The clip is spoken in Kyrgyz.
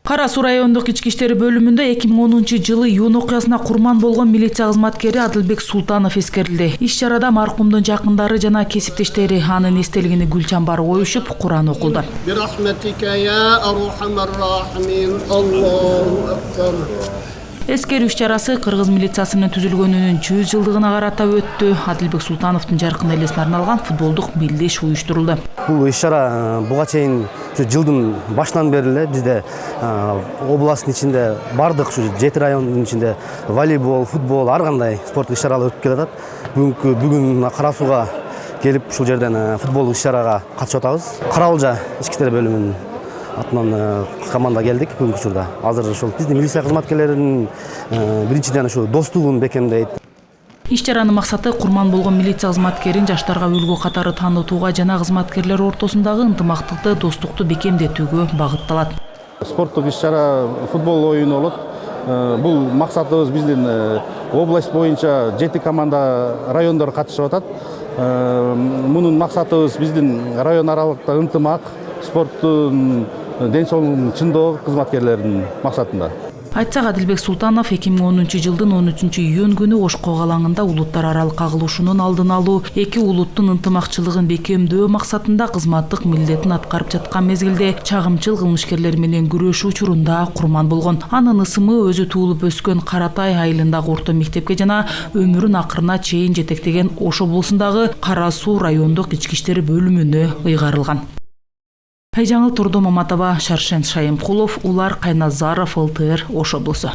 Кара Суу райондук ички иштер бөлүмүндө 2010-жылы июнь окуясына курман болгон милиция кызматкери Адылбек Султанов эскерилди. Иш-чарада маркумдун жакындары жана кесиптештери анын эстелигине гүл чамбар коюшуп, Куран окулду. Эскерүү иш-чарасы Кыргыз милициясынын түзүлгөнүнүн 100 жылдыгына карата өттү. Адылбек Султановдун жаркын элесине арналган футболдук мелдеш уюштурулду. Бул иш-чара буга чейин жылдын башынан бери эле бизде областтын ичинде бардык 7 райондун ичинде волейбол, футбол, ар кандай спорттук иш-чаралар өтүп келатат. Бүгүн Кара Сууга келип ушул жерден футболдук иш-чарага катышып атабыз. Каралжа ички иштер бөлүмүнүн атынан команда келдик бүгүнкү учурда. Азыр ушул биздин милиция кызматкерлеринин биринчиден ушу достугун бекемдейт. Иш-чаранын максаты курман болгон милиция кызматкерин жаштарга үлгү катары таанытууга жана кызматкерлер ортосундагы ынтымактыкты, достукту бекемдетүүгө багытталат. Спорттук иш-чара футбол оюну болот. Бул максатыбыз биздин область боюнча 7 команда райондор катышып атат. Мунун максатыбыз биздин район аралыкта ынтымак, спорттун ден соолугун чыңдоо кызматкерлердин максатында. Айтсак, Адылбек Султанов 2010-жылдын 13-июнь күнү Ошкоо алаңында улуттар аралык кагылышуунун алдын алуу, эки улуттун ынтымакчылыгын бекемдөө максатында кызматтык милдетин аткарып жаткан мезгилде чагымчыл кылмышкерлер менен күрөшүү учурунда курман болгон. Анын ысымы өзү туулуп өскөн Каратай айылындагы орто мектепке жана өмүрүн акырына чейин жетектеген Ош облусундагы Кара Суу райондук ички иштер бөлүмүнө ыйгарылган. Айжаңыл Турду Маматова, Шаршен Шайымкулов, Улар Кайназаров, ЛТР, Ош облусу.